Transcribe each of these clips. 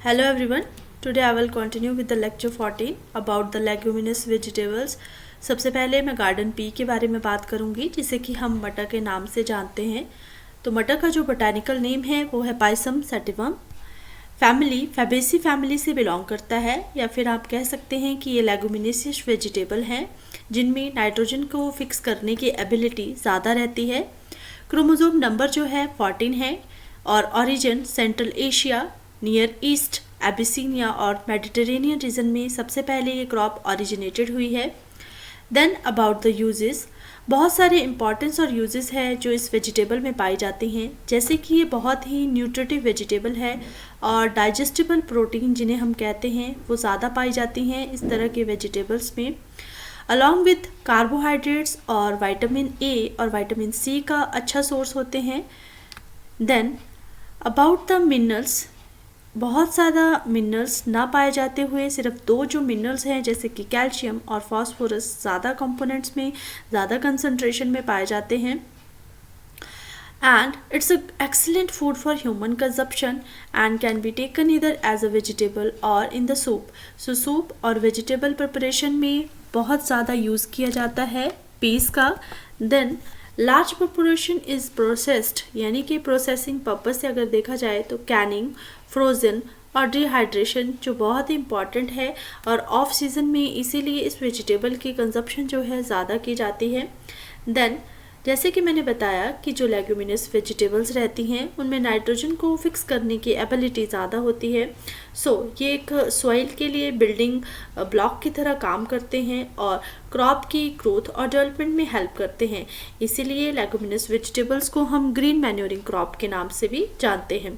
Hello everyone. Today I will continue with the lecture 14 about the leguminous vegetables. सबसे पहले मैं garden pea के बारे में बात करूंगी जिसे कि हम मटर के नाम से जानते हैं। तो मटर का जो बोटानिकल नेम है वो है Pisum sativum. Family Fabaceae family से बिलोंग करता है या फिर आप कह सकते हैं कि ये लेगुमिनेसियस वेजिटेबल हैं जिनमें नाइट्रोजन को फिक्स करने की एबिलिटी ज़्यादा रहती है। क्रोमोसोम नंबर जो है 14 है और origin central Asia, near east, Abyssinia और मेडिटेरेनियन रीजन में सबसे पहले ये क्रॉप ओरिजिनेटेड हुई है। देन अबाउट द यूजेस, बहुत सारे इंपॉर्टेंस और यूजेस है जो इस वेजिटेबल में पाई जाती हैं, जैसे कि ये बहुत ही न्यूट्रिटिव वेजिटेबल है और डाइजेस्टिबल प्रोटीन जिन्हें हम कहते हैं वो ज़्यादा पाई जाती हैं इस तरह के वेजिटेबल्स में, अलॉन्ग विथ कार्बोहाइड्रेट्स और विटामिन ए और विटामिन सी का अच्छा सोर्स होते हैं। देन अबाउट द मिनरल्स, बहुत ज़्यादा मिनरल्स ना पाए जाते हुए सिर्फ दो जो मिनरल्स हैं जैसे कि कैल्शियम और फास्फोरस ज़्यादा कंपोनेंट्स में ज़्यादा कंसंट्रेशन में पाए जाते हैं। And it's a excellent food for human consumption and can be taken either as a vegetable or in the soup. So soup और वेजिटेबल प्रिपरेशन में बहुत ज़्यादा यूज़ किया जाता है पीस का। Then large proportion is processed, यानी कि प्रोसेसिंग पर्पज से अगर देखा जाए तो कैनिंग, फ्रोज़न और डिहाइड्रेशन जो बहुत ही इम्पॉर्टेंट है और ऑफ सीज़न में इसीलिए इस वेजिटेबल की कंजप्शन जो है ज़्यादा की जाती है। देन जैसे कि मैंने बताया कि जो लेगुमिनस वेजिटेबल्स रहती हैं उनमें नाइट्रोजन को फिक्स करने की एबिलिटी ज़्यादा होती है। ये एक सॉइल के लिए बिल्डिंग ब्लॉक की तरह काम करते हैं और क्रॉप की ग्रोथ और डेवलपमेंट में हेल्प करते हैं। इसीलिए लेगुमिनस वेजिटेबल्स को हम ग्रीन मैन्योरिंग क्रॉप के नाम से भी जानते हैं।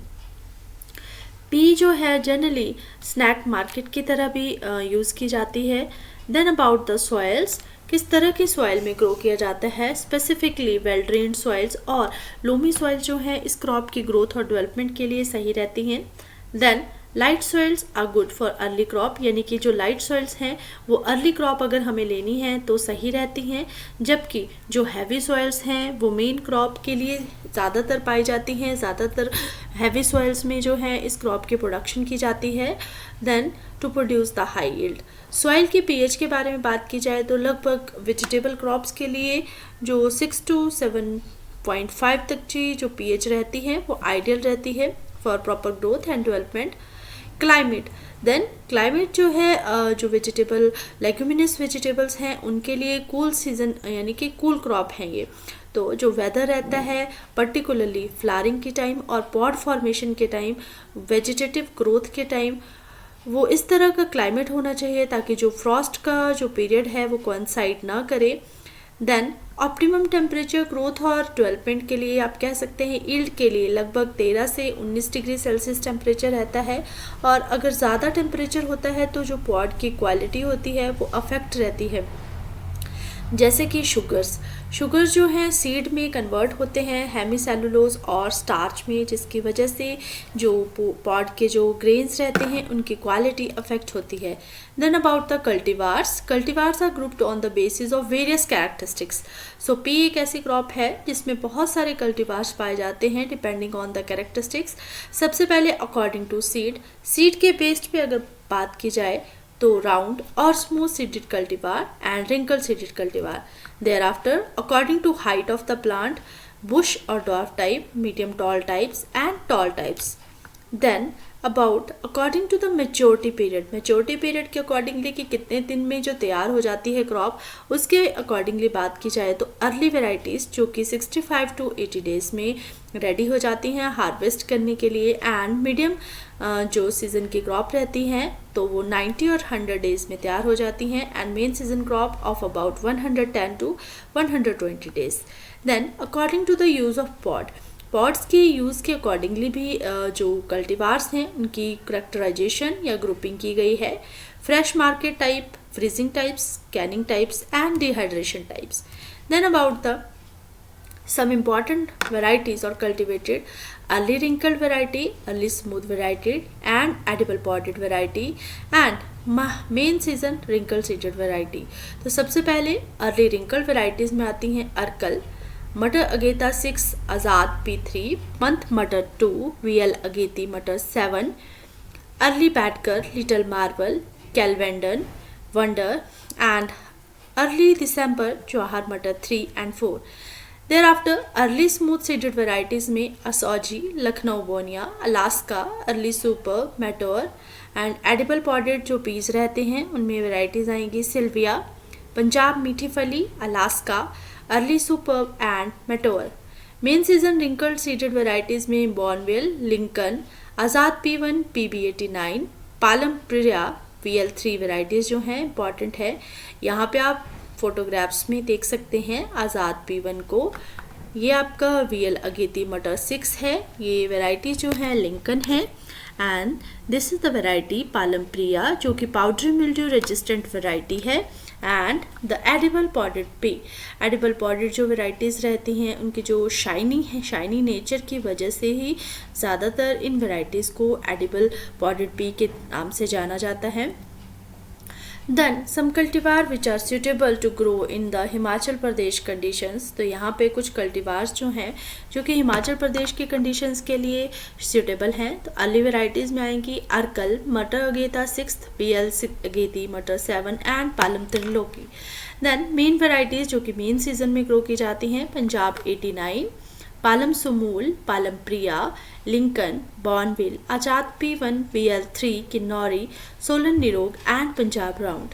पी जो है जनरली स्नैक मार्केट की तरह भी यूज़ की जाती है। देन अबाउट द सॉइल्स, किस तरह की सॉइल में ग्रो किया जाता है, स्पेसिफिकली वेल ड्रेन्ड सॉइल्स और लोमी सॉइल जो है इस क्रॉप की ग्रोथ और डेवलपमेंट के लिए सही रहती हैं। Then light soils are good for early crop, यानी कि जो लाइट सॉइल्स हैं वो अर्ली क्रॉप अगर हमें लेनी है तो सही रहती हैं, जबकि जो हैवी सॉइल्स हैं वो मेन क्रॉप के लिए ज़्यादातर पाई जाती हैं। ज़्यादातर हैवी सॉइल्स में जो है इस क्रॉप की प्रोडक्शन की जाती है। Then to produce the high yield, soil के पीएच के बारे में बात की जाए तो लगभग वेजिटेबल क्रॉप्स के लिए जो 6 to 7.5 तक की जो पीएच रहती है वो आइडियल रहती है for proper growth and development. Climate, then climate जो है जो वेजिटेबल लेगुमिनस वेजिटेबल्स हैं उनके लिए कूल सीजन यानी कि कूल क्रॉप हैं ये। तो जो वेदर रहता है पर्टिकुलरली फ्लावरिंग के टाइम और पॉड फॉर्मेशन के टाइम, वेजिटेटिव ग्रोथ के टाइम, वो इस तरह का क्लाइमेट होना चाहिए ताकि जो फ्रॉस्ट का जो पीरियड है वो कोइंसाइड ना करे। देन ऑप्टिमम टेम्परेचर ग्रोथ और डेवलपमेंट के लिए आप कह सकते हैं ईल्ड के लिए लगभग 13 से 19 डिग्री सेल्सियस टेम्परेचर रहता है और अगर ज़्यादा टेम्परेचर होता है तो जो पॉड की क्वालिटी होती है वो अफेक्ट रहती है। जैसे कि शुगर्स जो हैं सीड में कन्वर्ट होते हैं हेमीसेलुलोज और स्टार्च में, जिसकी वजह से जो पॉड के जो ग्रेन्स रहते हैं उनकी क्वालिटी अफेक्ट होती है। Then about the cultivars are grouped on the basis of various characteristics. Pea एक ऐसी क्रॉप है जिसमें बहुत सारे कल्टिवार्स पाए जाते हैं डिपेंडिंग ऑन द कैरेक्टरिस्टिक्स। सबसे पहले अकॉर्डिंग टू सीड के बेस्ड पे अगर बात की जाए तो राउंड और smooth seeded cultivar and wrinkle seeded cultivar. Thereafter according to height of the plant, bush और dwarf type, medium tall types and tall types. Then about according to the maturity period के accordingly कि कितने दिन में जो तैयार हो जाती है क्रॉप, उसके अकॉर्डिंगली बात की जाए तो अर्ली वेराइटीज़ जो कि 65 to 80 डेज़ में रेडी हो जाती हैं हार्वेस्ट करने के लिए, एंड मीडियम जो सीज़न की क्रॉप रहती हैं तो वो 90 और 100 डेज़ में तैयार हो जाती हैं, and main season crop of about 110 to 120 days. Then according to the use of pods के यूज़ के अकॉर्डिंगली भी जो कल्टीवार्स हैं उनकी करेक्टराइजेशन या ग्रुपिंग की गई है। Fresh market type, freezing types, canning types and dehydration types. Then about the some important varieties are cultivated: early wrinkled variety, early smooth variety and edible podded variety and main season wrinkle seeded variety। तो सबसे पहले early wrinkled varieties में आती हैं Arkel, मटर अगेता 6, आज़ाद P3, पंथ मटर 2, VL अगेती मटर 7, early badger, little marble, Kelvedon, wonder and early December Jawahar Mटर 3 and 4. Thereafter early smooth seeded varieties में Asauji, Lucknow Boniya, Alaska, early super, meteor and edible podded जो पीस रहते हैं उनमें वैरायटीज आएंगी सिल्विया, पंजाब मीठी फली, Alaska, early super and meteor. Main season wrinkled seeded varieties में Bournville, Lincoln, Azad P1, PB89, Palam Priya, VL3 varieties जो हैं इंपॉर्टेंट है. यहाँ पे आप फोटोग्राफ्स में देख सकते हैं आज़ाद P1 को. ये आपका VL अगेती मटर 6 है. ये वैरायटी जो है लिंकन है. And this is the variety Palam Priya जो कि पाउडरी मिल्ड्यू रेजिस्टेंट वैरायटी है. And the edible podded pea, edible podded जो वैरायटीज़ रहती हैं उनकी जो शाइनी नेचर की वजह से ही ज़्यादातर इन वैरायटीज़ को एडिबल पॉडेड पी के नाम से जाना जाता है. Then some cultivar which are suitable to grow in the Himachal Pradesh conditions. तो यहाँ पे कुछ कल्टीवार्स जो हैं जो कि हिमाचल प्रदेश के कंडीशंस के लिए सूटेबल हैं. तो अर्ली वैरायटीज़ में आएंगी अर्कल, मटर अगेता 6, PL अगेती मटर 7 and Palam Triloki. Then main varieties जो कि मेन सीजन में ग्रो की जाती हैं Punjab 89, Palam Sumool, Palam Priya, Lincoln, Bonneville, Azad P1, VL3, Kinnauri, Solan Nirog and Punjab round.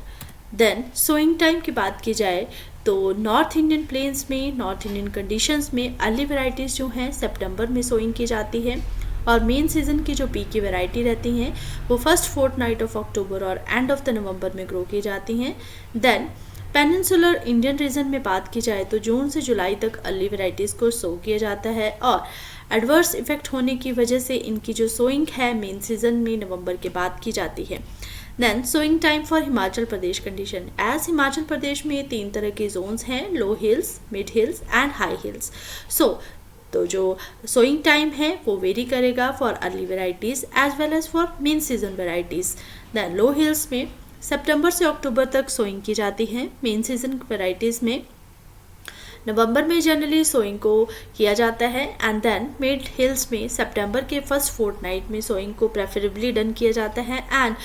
Then sowing time की बात की जाए तो नॉर्थ इंडियन प्लेन्स में, नॉर्थ इंडियन कंडीशंस में अर्ली वैरायटीज़ जो हैं सितंबर में सोइंग की जाती है और मेन सीजन की जो पीक की वैरायटी रहती हैं वो फर्स्ट फोर्टनाइट ऑफ अक्टूबर और एंड ऑफ द नवंबर में ग्रो की जाती हैं. देन पेनिनसुलर इंडियन रीजन में बात की जाए तो जून से जुलाई तक अर्ली वैराइटीज़ को सो किया जाता है और एडवर्स इफेक्ट होने की वजह से इनकी जो सोइंग है मेन सीजन में नवंबर के बाद की जाती है. Then sowing time for Himachal Pradesh condition. As Himachal Pradesh में 3 तरह के जोन्स हैं, low hills, mid hills and high hills. तो जो सोइंग टाइम है वो वेरी करेगा for early varieties as well as for main season varieties. Then low hills में सितंबर से अक्टूबर तक सोइंग की जाती है. मेन सीजन वैराइटीज़ में नवंबर में जनरली सोइंग को किया जाता है. एंड देन मिड हिल्स में सितंबर के फर्स्ट फोर्टनाइट में सोइंग को प्रेफरेबली डन किया जाता है. एंड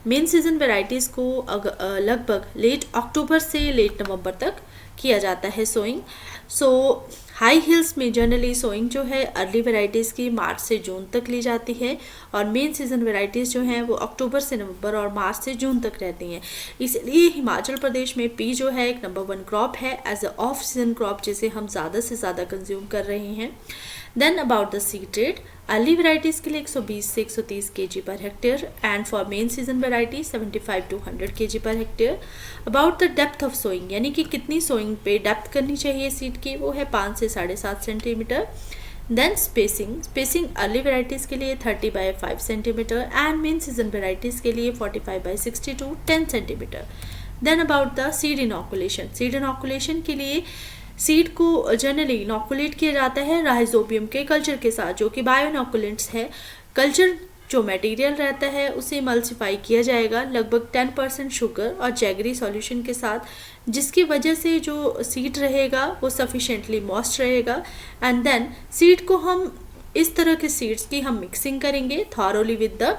मेन सीजन वैराइटीज़ को लगभग लेट अक्टूबर से लेट नवंबर तक किया जाता है सोइंग. हाई हिल्स में जनरली सोइंग जो है अर्ली वैराइटीज़ की मार्च से जून तक ली जाती है और मेन सीजन वैराइटीज़ जो हैं वो अक्टूबर से नवंबर और मार्च से जून तक रहती हैं. इसलिए हिमाचल प्रदेश में पी जो है एक नंबर 1 क्रॉप है as a off season crop जिसे हम ज़्यादा से ज़्यादा कंज्यूम कर रहे हैं. Then about the seed rate, early varieties के लिए 120 से 130 kg per hectare and for main season variety 75 to 100 kg per hectare. About the depth of sowing, यानी कि कितनी सोइंग पे डेप्थ करनी चाहिए सीड की, वो है 5 से 7.5 centimetre. Then spacing early varieties के लिए 30 by 5 centimetre and main season varieties के लिए 45 by 60 to 10 centimetre. Then about the seed inoculation के लिए सीड को जनरली इनॉकुलेट किया जाता है राइजोबियम के कल्चर के साथ जो कि बायो इनॉकुलेंट्स है. कल्चर जो मटेरियल रहता है उसे इमल्सिफाई किया जाएगा लगभग 10% शुगर और जैगरी सॉल्यूशन के साथ, जिसकी वजह से जो सीड रहेगा वो सफिशेंटली मॉइस्ट रहेगा. एंड देन सीड को हम इस तरह के सीड्स की हम मिक्सिंग करेंगे थॉरोली विद द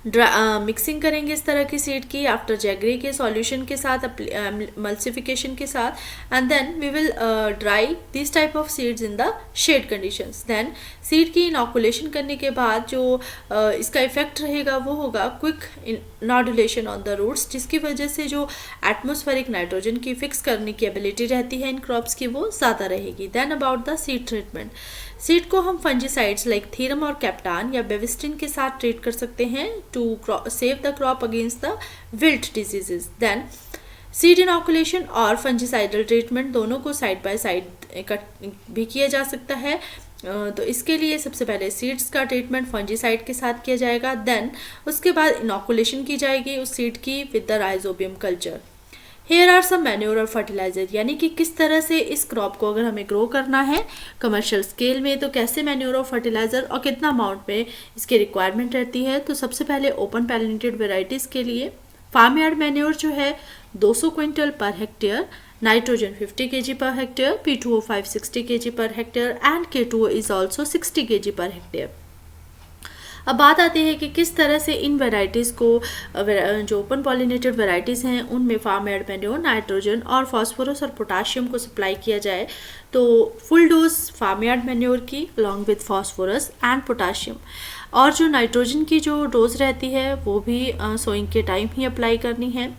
मिक्सिंग करेंगे इस तरह की सीड की आफ्टर जैगरी के सॉल्यूशन के साथ, मल्सिफिकेशन के साथ. And then we will dry this type of seeds in the shade conditions. Then seed की इनॉकुलेशन करने के बाद जो इसका इफेक्ट रहेगा वो होगा क्विक नॉडुलेशन ऑन द रूट्स, जिसकी वजह से जो एटमॉस्फेरिक नाइट्रोजन की फिक्स करने की एबिलिटी रहती है इन क्रॉप्स की वो ज़्यादा रहेगी. Then about the seed treatment, seed को हम फंजीसाइड्स लाइक थीरम और कैप्टान या बेविस्टिन के साथ ट्रीट कर सकते हैं to save the crop against the wilt diseases. Then seed inoculation और फंजीसाइडल ट्रीटमेंट दोनों को साइड बाय साइड भी किया जा सकता है. तो इसके लिए सबसे पहले सीड्स का ट्रीटमेंट फंजीसाइड के साथ किया जाएगा. देन उसके बाद इनॉकुलेशन की जाएगी उस सीड की with the rhizobium culture. Here are some manure और फर्टिलाइजर, यानी कि किस तरह से इस क्रॉप को अगर हमें ग्रो करना है कमर्शियल स्केल में तो कैसे मैन्योर और फर्टिलाइजर और कितना अमाउंट में इसकी रिक्वायरमेंट रहती है. तो सबसे पहले ओपन पैलेंटेड वेराइटीज़ के लिए फार्म यार्ड मैन्योर जो है 200 quintal per hectare, nitrogen 50 kg per hectare, P2O5 60 kg per hectare and K2O is also 60 kg per hectare. अब बात आती है कि किस तरह से इन वेराइटीज़ को जो ओपन पॉलिनेटेड वेराइटीज़ हैं उनमें फार्म एड मैन्योर नाइट्रोजन और फास्फोरस और पोटाशियम को सप्लाई किया जाए। तो full dose farm yard manure की along with phosphorus and potassium, और जो नाइट्रोजन की जो डोज रहती है वो भी सोइंग के टाइम ही अप्लाई करनी है।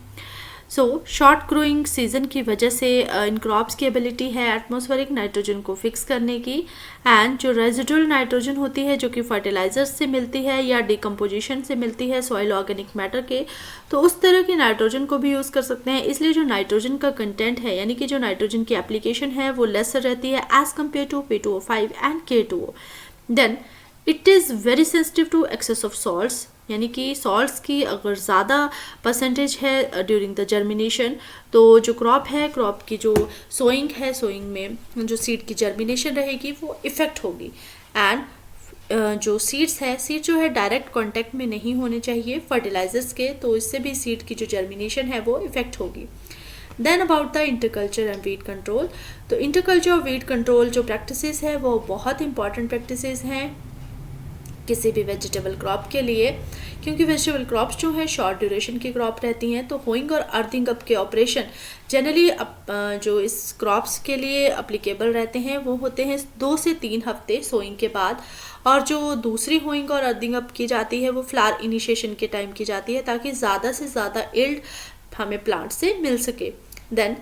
सो शॉर्ट ग्रोइंग सीजन की वजह से इन क्रॉप्स की एबिलिटी है एटमॉस्फेरिक नाइट्रोजन को फिक्स करने की, एंड जो रेजिडुअल नाइट्रोजन होती है जो कि फर्टिलाइजर्स से मिलती है या डिकम्पोजिशन से मिलती है सॉइल ऑर्गेनिक मैटर के, तो उस तरह की नाइट्रोजन को भी यूज़ कर सकते हैं। इसलिए जो नाइट्रोजन का कंटेंट है यानी कि जो नाइट्रोजन की एप्लीकेशन है वो लेसर रहती है as compare to P2O5 and K2O। Then it is very sensitive to excess of salts, यानी कि सॉल्ट्स की अगर ज़्यादा परसेंटेज है ड्यूरिंग द जर्मिनेशन, तो जो क्रॉप है, क्रॉप की जो सोइंग है, सोइंग में जो सीड की जर्मिनेशन रहेगी वो इफ़ेक्ट होगी। एंड जो सीड्स है, सीड जो है डायरेक्ट कांटेक्ट में नहीं होने चाहिए फर्टिलाइजर्स के, तो इससे भी सीड की जो जर्मिनेशन है वो इफ़ेक्ट होगी। Then about the interculture and weed control, तो इंटरकल्चर और वीड कंट्रोल जो प्रैक्टिसेस है वो बहुत इंपॉर्टेंट प्रैक्टिसेस हैं किसी भी वेजिटेबल क्रॉप के लिए, क्योंकि वेजिटेबल क्रॉप्स जो है शॉर्ट ड्यूरेशन की क्रॉप रहती हैं। तो होइंग और अर्थिंग अप के ऑपरेशन जनरली जो इस क्रॉप्स के लिए अप्लीकेबल रहते हैं वो होते हैं 2 से 3 हफ्ते सोइंग के बाद, और जो दूसरी होइंग और अर्थिंग अप की जाती है वो फ्लावर इनिशिएशन के टाइम की जाती है ताकि ज़्यादा से ज़्यादा यील्ड हमें प्लांट से मिल सके। देन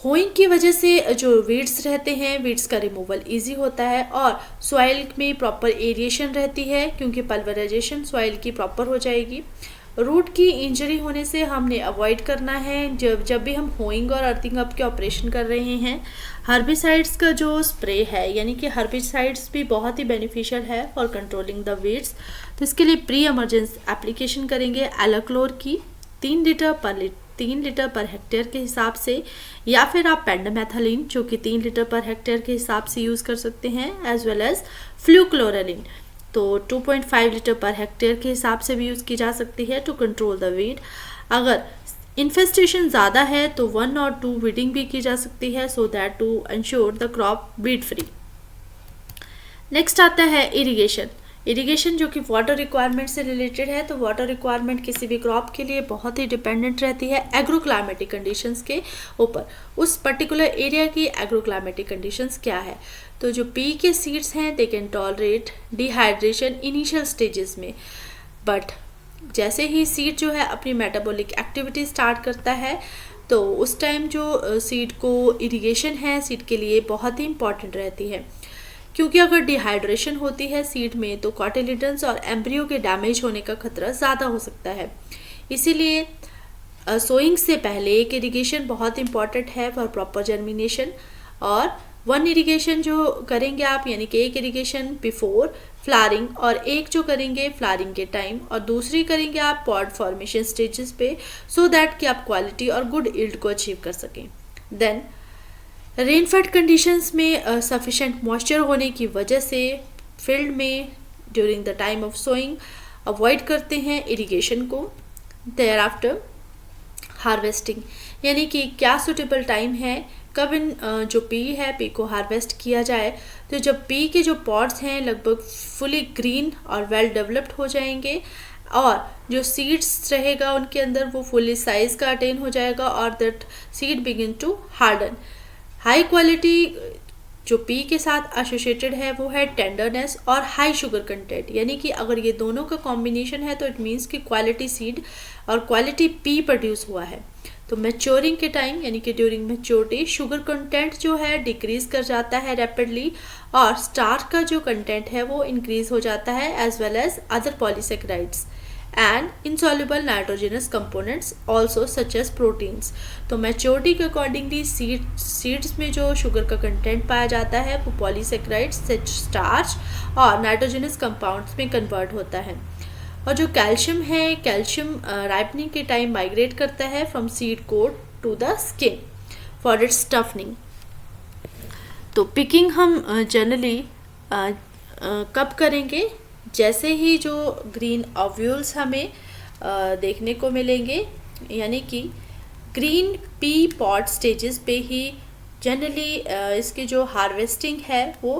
होइंग की वजह से जो वीड्स रहते हैं, वीड्स का रिमूवल इजी होता है और सॉइल में प्रॉपर एरिएशन रहती है क्योंकि पल्वराइजेशन सॉइल की प्रॉपर हो जाएगी। रूट की इंजरी होने से हमने अवॉइड करना है जब भी हम होइंग और अर्थिंग अप के ऑपरेशन कर रहे हैं। हर्बिसाइड्स का जो स्प्रे है, यानी कि हर्बिसाइड्स भी बहुत ही बेनिफिशियल है फॉर कंट्रोलिंग द वीड्स, तो इसके लिए प्री एमरजेंस एप्लीकेशन करेंगे एलाक्लोर की 3 लीटर पर हेक्टेयर के हिसाब से, या फिर आप पेंडामेथालिन जो कि 3 लीटर पर हेक्टेयर के हिसाब से यूज़ कर सकते हैं, एज वेल एज फ्लूक्लोरालिन तो 2.5 लीटर पर हेक्टेयर के हिसाब से भी यूज़ की जा सकती है टू कंट्रोल द वीड। अगर इन्फेस्टेशन ज़्यादा है तो 1 और 2 वीडिंग भी की जा सकती है so that to ensure the crop weed free. Next आता है इरिगेशन। इरिगेशन जो कि वाटर रिक्वायरमेंट से रिलेटेड है, तो वाटर रिक्वायरमेंट किसी भी क्रॉप के लिए बहुत ही डिपेंडेंट रहती है एग्रोक्लाइमेटिक कंडीशंस के ऊपर, उस पर्टिकुलर एरिया की एग्रोक्लाइमेटिक कंडीशंस क्या है। तो जो पी के सीड्स हैं they can tolerate dehydration initial stages में, बट जैसे ही सीड जो है अपनी मेटाबॉलिक एक्टिविटी स्टार्ट करता है तो उस टाइम जो सीड को इरिगेशन है सीड के लिए बहुत ही इंपॉर्टेंट रहती है, क्योंकि अगर डिहाइड्रेशन होती है सीड में तो कॉटिलिडन्स और एम्ब्रियो के डैमेज होने का खतरा ज़्यादा हो सकता है। इसीलिए सोइंग से पहले एक इरिगेशन बहुत इंपॉर्टेंट है फॉर प्रॉपर जर्मिनेशन, और 1 इरिगेशन जो करेंगे आप, यानी कि एक इरिगेशन बिफोर फ्लावरिंग और एक जो करेंगे फ्लावरिंग के टाइम, और दूसरी करेंगे आप पॉड फॉर्मेशन स्टेजेस पे, सो दैट कि आप क्वालिटी और गुड यील्ड को अचीव कर सकें। देन रेनफेड कंडीशंस में सफिशेंट मॉइस्चर होने की वजह से फील्ड में during the time of sowing avoid करते हैं इरिगेशन को। देयर आफ्टर हार्वेस्टिंग, यानी कि क्या सूटेबल टाइम है कब इन जो पी है पी को हार्वेस्ट किया जाए। तो जब पी के जो पॉड्स हैं लगभग फुली ग्रीन और वेल डेवलप्ड हो जाएंगे और जो सीड्स रहेगा उनके अंदर वो फुली साइज का अटेन हो जाएगा और that seed begin to harden. High quality जो पी के साथ एसोसिएटेड है वो है टेंडरनेस और हाई शुगर कंटेंट, यानी कि अगर ये दोनों का कॉम्बिनेशन है तो इट मीन्स कि क्वालिटी सीड और क्वालिटी पी प्रोड्यूस हुआ है। तो मैच्योरिंग के टाइम यानी कि ड्यूरिंग मैच्योरिटी शुगर कंटेंट जो है डिक्रीज कर जाता है रैपिडली और स्टार्च का जो कंटेंट है वो इंक्रीज हो जाता है, as well as other polysaccharides and insoluble nitrogenous components also such as proteins। तो मैच्योरिटी के अकॉर्डिंगली सीड्स में जो शुगर का कंटेंट पाया जाता है वो पॉलीसेकेराइड्स, स्टार्च और नाइट्रोजनस कंपाउंड्स में कन्वर्ट होता है। और जो कैल्शियम है, कैल्शियम राइपनिंग के टाइम माइग्रेट करता है from seed coat to the skin for its toughening. तो पिकिंग हम जनरली कब करेंगे, जैसे ही जो ग्रीन ओव्यूल्स हमें देखने को मिलेंगे, यानी कि ग्रीन पी पॉड स्टेजेस पे ही जनरली इसकी जो हार्वेस्टिंग है वो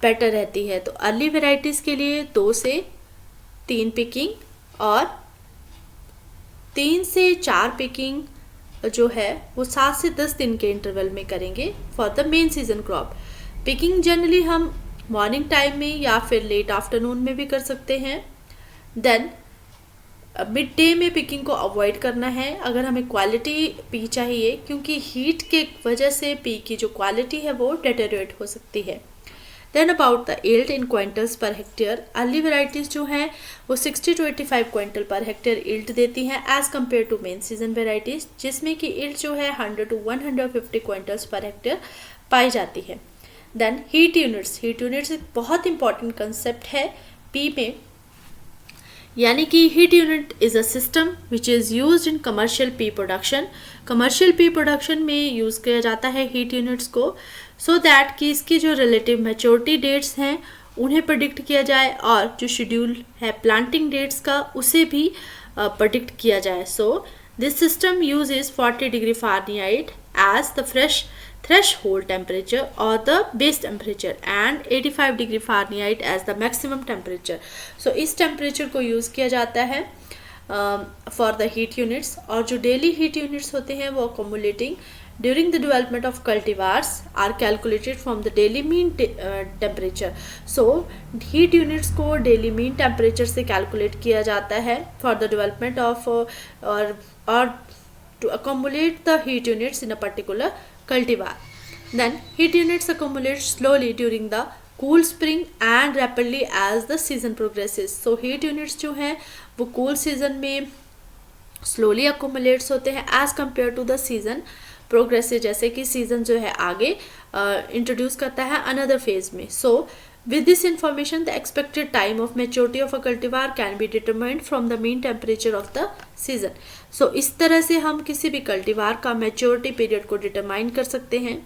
बेटर रहती है। तो अर्ली वेराइटीज़ के लिए 2 से 3 पिकिंग और 3 से 4 पिकिंग जो है वो 7 से 10 दिन के इंटरवल में करेंगे for the main season crop. Picking generally हम मॉर्निंग टाइम में या फिर लेट आफ्टरनून में भी कर सकते हैं। देन मिड डे में पिकिंग को अवॉइड करना है अगर हमें क्वालिटी पी चाहिए, क्योंकि हीट के वजह से पी की जो क्वालिटी है वो डेटेरियोरेट हो सकती है। Then about the yield in quintals per hectare, early varieties जो हैं वो 60 to 85 quintal per hectare yield देती हैं as compare to main season varieties, जिसमें कि यील्ड जो है 100 to 150 क्विंटल्स पर हेक्टेयर पाई जाती है। देन हीट यूनिट्स एक बहुत इंपॉर्टेंट कंसेप्ट है पी में, यानी कि heat unit is a system which is used in commercial P production. Commercial P production में यूज़ किया जाता है हीट यूनिट्स को सो दैट कि इसकी जो रिलेटिव मैच्योरिटी डेट्स हैं उन्हें प्रेडिक्ट किया जाए और जो शेड्यूल है प्लांटिंग डेट्स का उसे भी प्रेडिक्ट किया जाए। So this system uses 40 degree Fahrenheit as the fresh threshold temperature or the base temperature and 85 degree Fahrenheit as the maximum temperature. So इस temperature को use किया जाता है for the heat units, और जो daily heat units होते हैं वो accumulating during the development of cultivars are calculated from the daily mean temperature. So heat units को daily mean temperature से calculate किया जाता है for the development of or to accumulate the heat units in a particular cultivar. Then heat units accumulate slowly during the cool spring and rapidly as the season progresses. So heat units जो हैं वो cool season में slowly accumulates होते हैं as compared to the season progresses, जैसे कि season जो है आगे introduce करता है another phase में. So with this information the expected time of maturity of a cultivar can be determined from the mean temperature of the season. So इस तरह से हम किसी भी कल्टीवार का मैच्योरिटी पीरियड को डिटरमाइन कर सकते हैं।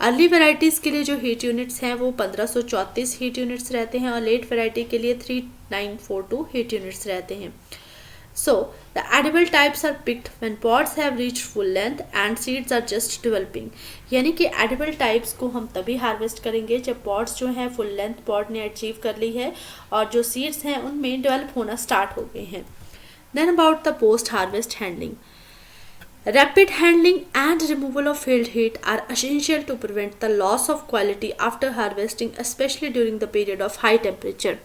अर्ली वेराइटीज़ के लिए जो हीट यूनिट्स हैं वो 1534 हीट यूनिट्स रहते हैं और लेट वेराइटी के लिए 3942 हीट यूनिट्स रहते हैं। So the edible types are picked when pods have reached full length and seeds are just developing. यानी कि edible types को हम तभी हार्वेस्ट करेंगे जब pods जो हैं full length pod ने अचीव कर ली है और जो seeds हैं उनमें डेवलप होना स्टार्ट हो गए हैं। Then about the post harvest handling. Rapid handling and removal of field heat are essential to prevent the loss of quality after harvesting, especially during the period of high temperature.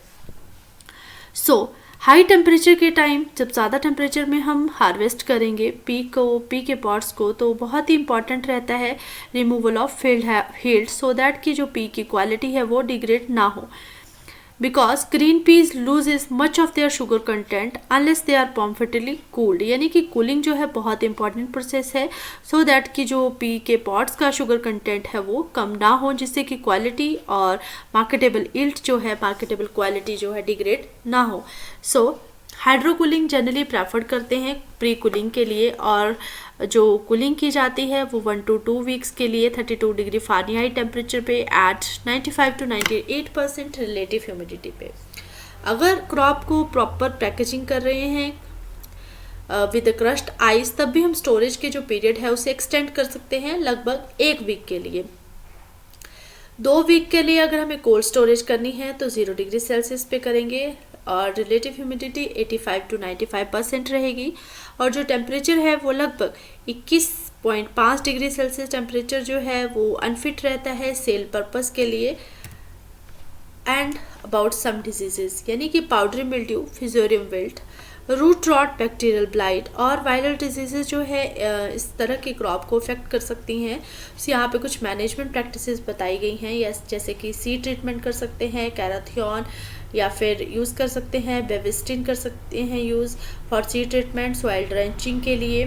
So high temperature के time जब ज़्यादा temperature में हम harvest करेंगे P के pots को, तो बहुत ही इंपॉर्टेंट रहता है removal of field heat so that कि जो पी की क्वालिटी है वो डिग्रेड ना हो, because green peas loses much of their sugar content unless they are perfectly cooled. यानी कि कूलिंग जो है बहुत इंपॉर्टेंट प्रोसेस है सो दैट कि जो पी के पॉट्स का शुगर कंटेंट है वो कम ना हो, जिससे कि क्वालिटी और मार्केटेबल यील्ड जो है मार्केटेबल क्वालिटी जो है डिग्रेड ना हो। सो हाइड्रो कूलिंग जनरली प्रेफर्ड करते हैं प्री कूलिंग के लिए, और जो कूलिंग की जाती है वो 1 to 2 वीक्स के लिए 32 डिग्री फ़ारेनहाइट टेम्परेचर पे एट 95 to 98% रिलेटिव ह्यूमिडिटी पे। अगर क्रॉप को प्रॉपर पैकेजिंग कर रहे हैं विद क्रश्ड आइस, तब भी हम स्टोरेज के जो पीरियड है उसे एक्सटेंड कर सकते हैं लगभग 1 वीक के लिए। 2 वीक के लिए अगर हमें कोल्ड स्टोरेज करनी है तो 0 डिग्री सेल्सियस पे करेंगे और रिलेटिव ह्यूमिडिटी 85 to 95% रहेगी, और जो टेम्परेचर है वो लगभग 21.5 डिग्री सेल्सियस टेम्परेचर जो है वो अनफिट रहता है सेल पर्पस के लिए। एंड अबाउट सम डिजीजेस, यानी कि powdery mildew, fusarium wilt, root rot, bacterial blight और वायरल डिजीजेस जो है इस तरह के क्रॉप को इफेक्ट कर सकती हैं। तो यहाँ पे कुछ मैनेजमेंट प्रैक्टिसेस बताई गई हैं, जैसे कि सीड ट्रीटमेंट कर सकते हैं, कैराथियन या फिर यूज़ कर सकते हैं, बेविस्टिन कर सकते हैं use for seed treatment, soil drenching के लिए,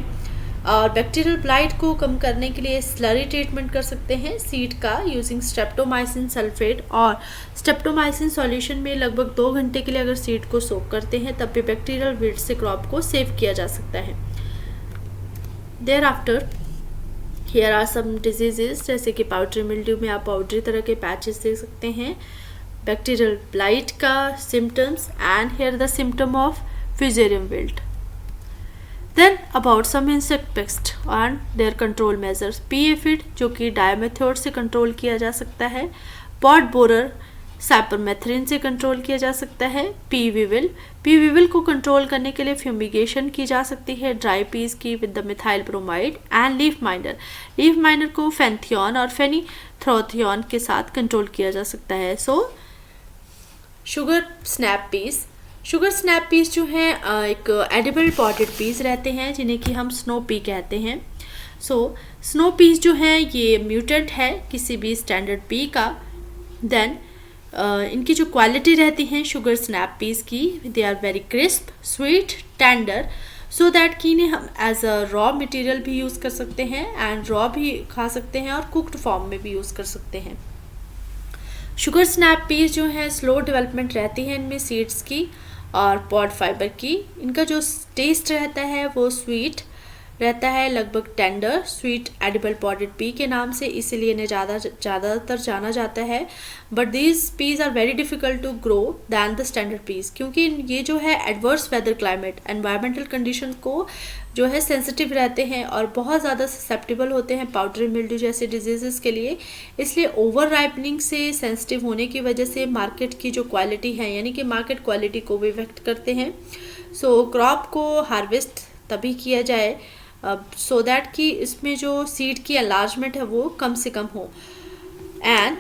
और बैक्टीरियल ब्लाइट को कम करने के लिए स्लरी ट्रीटमेंट कर सकते हैं सीड का यूजिंग स्ट्रेप्टोमाइसिन सल्फेट, और स्ट्रेप्टोमाइसिन सॉल्यूशन में लगभग 2 घंटे के लिए अगर सीड को सोक करते हैं तब भी बैक्टीरियल विल्ट से क्रॉप को सेव किया जा सकता है। Thereafter here are some diseases, जैसे कि पाउडरी मिल्ड्यू में आप पाउडरी तरह के पैचेस देख सकते हैं, बैक्टीरियल ब्लाइट का symptoms, and here the symptom of fusarium wilt. Then about some insect pest and their control measures, pea aphid जो कि डायमेथोड से कंट्रोल किया जा सकता है, पॉट बोरर साइपरमेथ्रिन से कंट्रोल किया जा सकता है। पी वीविल को कंट्रोल करने के लिए फ्यूमिगेशन की जा सकती है ड्राई पीस की with the methyl bromide. And leaf miner को फेंथियन और फेनीथ्रोथियन के साथ कंट्रोल किया जा सकता है। सो शुगर स्नैप पीस जो है एक एडिबल पॉटेड पीस रहते हैं जिन्हें कि हम स्नो पी कहते हैं। सो स्नो पीस जो है ये म्यूटेंट है किसी भी स्टैंडर्ड पी का। देन इनकी जो क्वालिटी रहती है शुगर स्नैप पीस की, they are very crisp, sweet, tender, so that कि इन्हें हम एज अ रॉ मटेरियल भी यूज़ कर सकते हैं एंड रॉ भी खा सकते हैं और कुक्ड फॉर्म में भी यूज़ कर सकते हैं। शुगर स्नैप पीस जो है स्लो डेवलपमेंट रहती है इनमें सीड्स की और पॉड फाइबर की। इनका जो टेस्ट रहता है वो स्वीट रहता है, लगभग tender, sweet edible podded pea के नाम से इसीलिए इन्हें ज़्यादातर जाना जाता है। But these peas are very difficult to grow than the standard peas, क्योंकि ये जो है adverse weather climate environmental condition को जो है सेंसिटिव रहते हैं और बहुत ज़्यादा ससेप्टेबल होते हैं पाउडरी मिल्ड्यू जैसे डिजीज़ के लिए। इसलिए ओवर राइपनिंग से सेंसिटिव होने की वजह से मार्केट की जो क्वालिटी है यानी कि मार्केट क्वालिटी को भी इफेक्ट करते हैं। सो क्रॉप को हार्वेस्ट तभी किया जाए सो दैट कि इसमें जो सीड की एनलार्जमेंट है वो कम से कम हो। एंड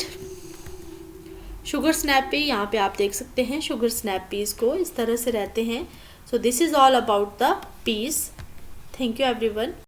शुगर स्नैप पी, यहाँ पे आप देख सकते हैं शुगर स्नैप पीस को इस तरह से रहते हैं। So this is all about the peas. Thank you everyone.